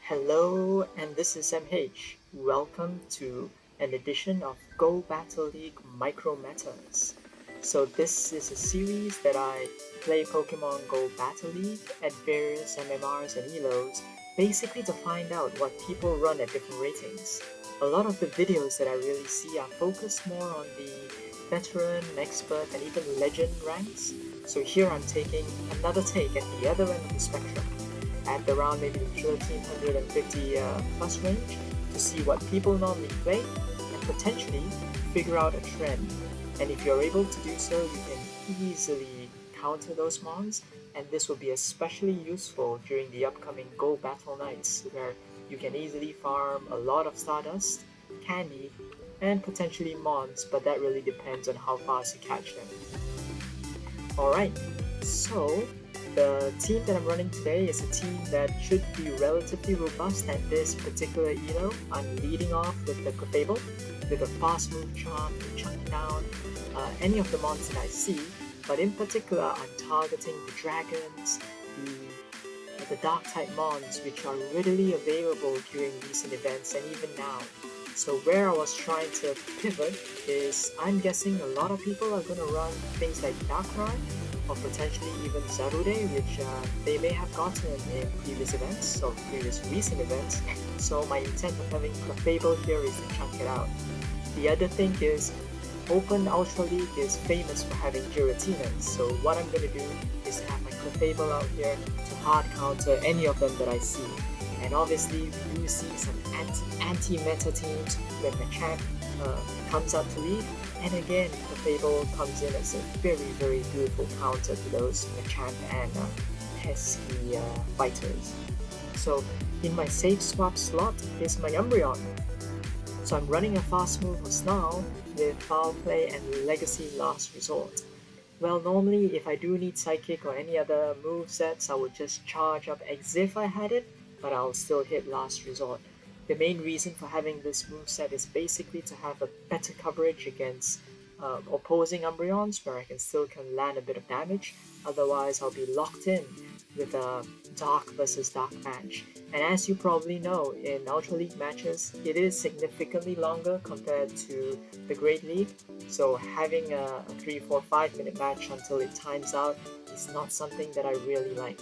Hello, and this is MH. Welcome to an edition of Go Battle League MicroMetas. So this is a series that I play Pokemon Go Battle League at various MMRs and ELOs, basically to find out what people run at different ratings. A lot of the videos that I really see are focused more on the veteran, expert, and even legend ranks. So here I'm taking another take at the other end of the spectrum at around maybe the 1350 plus range to see what people normally play and potentially figure out a trend. And if you're able to do so, you can easily counter those mons, and this will be especially useful during the upcoming Go Battle Nights where you can easily farm a lot of Stardust, Candy, and potentially mons, but that really depends on how fast you catch them. Alright, so the team that I'm running today is a team that should be relatively robust at this particular elo. I'm leading off with the Clefable, with a fast move charm to chunk down any of the mons that I see, but in particular I'm targeting the dragons, the dark type mons which are readily available during recent events and even now. So where I was trying to pivot is I'm guessing a lot of people are going to run things like Darkrai or potentially even Zarude, which they may have gotten in previous events or previous recent events. So my intent of having Clefable here is to chunk it out. The other thing is Open Ultra League is famous for having Giratina, so what I'm going to do is have my Clefable out here to hard counter any of them that I see. And obviously we do see some anti-meta teams when Machamp comes out to lead, and again Clefable comes in as a very beautiful counter to those Machamp and pesky fighters. So in my safe swap slot is my Umbreon. So I'm running a fast move of Snarl with Foul Play and Legacy Last Resort. Well, normally if I do need Psychic or any other move sets, I would just charge up as if I had it, but I'll still hit Last Resort. The main reason for having this moveset is basically to have a better coverage against opposing Umbreons where I can land a bit of damage, otherwise I'll be locked in with a Dark versus Dark match. And as you probably know, in Ultra League matches, it is significantly longer compared to the Great League, so having a 3, 4, 5 minute match until it times out is not something that I really like.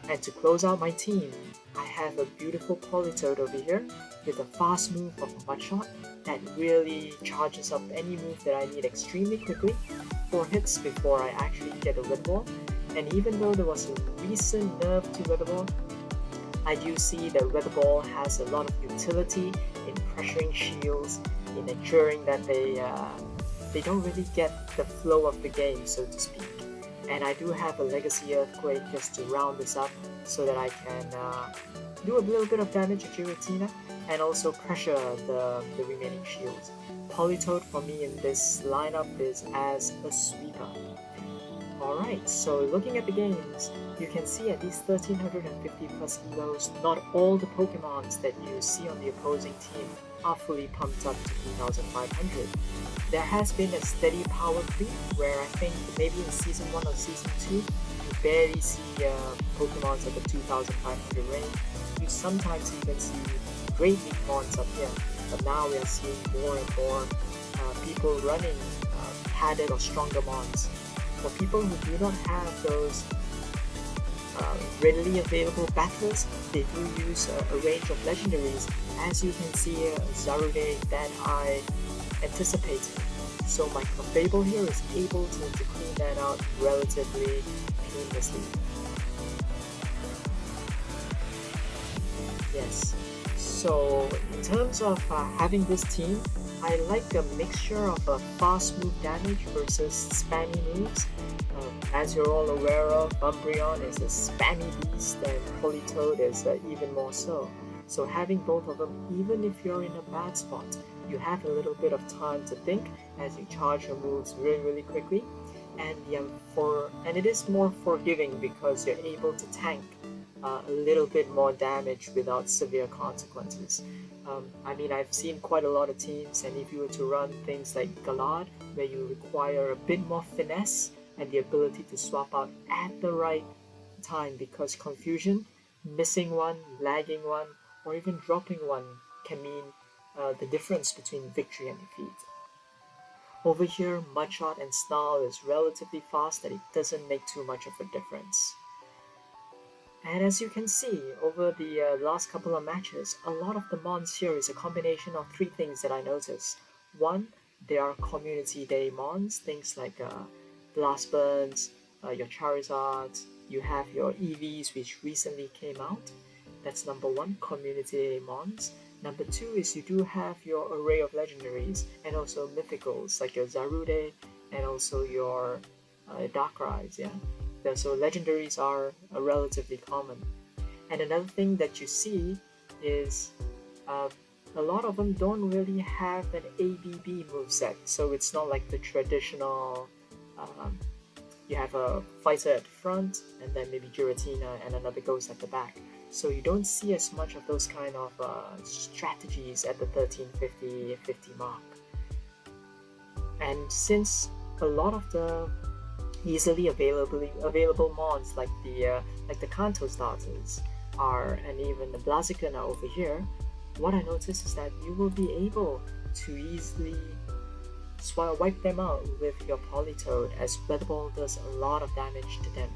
And to close out my team, I have a beautiful Politoed over here with a fast move of a Mudshot that really charges up any move that I need extremely quickly, 4 hits before I actually get a Weather Ball. And even though there was a recent nerf to Weather Ball, I do see that Weather Ball has a lot of utility in pressuring shields, in ensuring that they don't really get the flow of the game, so to speak. And I do have a Legacy Earthquake just to round this up so that I can do a little bit of damage to Giratina and also pressure the remaining shields. Politoed for me in this lineup is as a sweeper. Alright, so looking at the games, you can see at these 1350 plus elos, not all the Pokemons that you see on the opposing team are fully pumped up to 3500. There has been a steady power creep where I think maybe in Season 1 or Season 2, you barely see Pokemons at the 2500 range. You sometimes even see Great League mons up here, but now we are seeing more and more people running padded or stronger mons. For people who do not have those readily available battlers, they do use a range of legendaries, as you can see Zarude that I anticipated. So my Clefable here is able to clean that out relatively painlessly. Yes, so in terms of having this team, I like a mixture of a fast move damage versus spammy moves. As you're all aware of, Umbreon is a spammy beast and Politoed is even more so. So having both of them, even if you're in a bad spot, you have a little bit of time to think as you charge your moves really quickly. And it is more forgiving because you're able to tank a little bit more damage without severe consequences. I mean, I've seen quite a lot of teams, and if you were to run things like Galad, where you require a bit more finesse and the ability to swap out at the right time because confusion, missing one, lagging one, or even dropping one can mean the difference between victory and defeat. Over here, Mudshot and Snarl is relatively fast that it doesn't make too much of a difference. And as you can see, over the last couple of matches, a lot of the mons here is a combination of three things that I noticed. One, they are community day mons, things like Blast Burns, your Charizards, you have your EVs which recently came out. That's number one, community day mons. Number two is you do have your array of legendaries and also mythicals like your Zarude and also your Darkrai's, yeah. So legendaries are relatively common. And another thing that you see is a lot of them don't really have an ABB moveset, so it's not like the traditional you have a fighter at the front and then maybe Giratina and another ghost at the back. So you don't see as much of those kind of strategies at the 1350 mark. And since a lot of the easily available mons like the Kanto starters are, and even the Blaziken are over here, what I noticed is that you will be able to easily wipe them out with your Politoed, as Weather Ball does a lot of damage to them.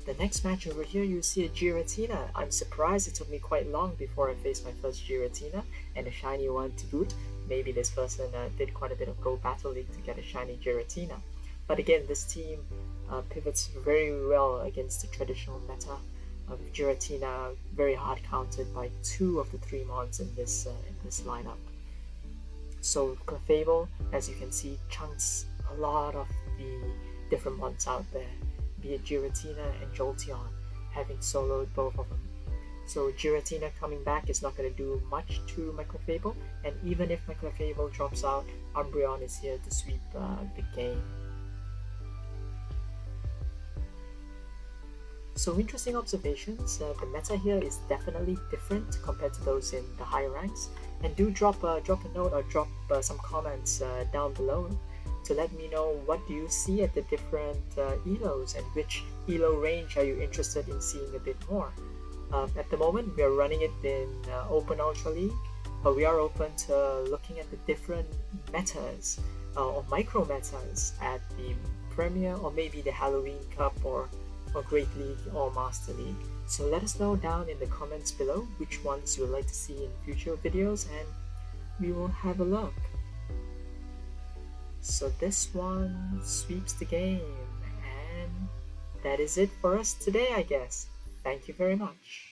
The next match over here, you see a Giratina. I'm surprised it took me quite long before I faced my first Giratina, and a shiny one to boot. Maybe this person did quite a bit of Go Battle League to get a shiny Giratina. But again, this team pivots very well against the traditional meta of Giratina, very hard countered by two of the three mons in this lineup. So Clefable, as you can see, chunks a lot of the different mons out there, be it Giratina and Jolteon, having soloed both of them. So Giratina coming back is not going to do much to my Clefable, and even if my Clefable drops out, Umbreon is here to sweep the game. So interesting observations. The meta here is definitely different compared to those in the higher ranks, and do drop a note or drop some comments down below to let me know what do you see at the different ELOs and which ELO range are you interested in seeing a bit more. At the moment we are running it in Open Ultra League, but we are open to looking at the different metas or micro metas at the Premier or maybe the Halloween Cup or Great League or Master League. So let us know down in the comments below which ones you would like to see in future videos, and we will have a look. So this one sweeps the game, and that is it for us today, I guess. Thank you very much.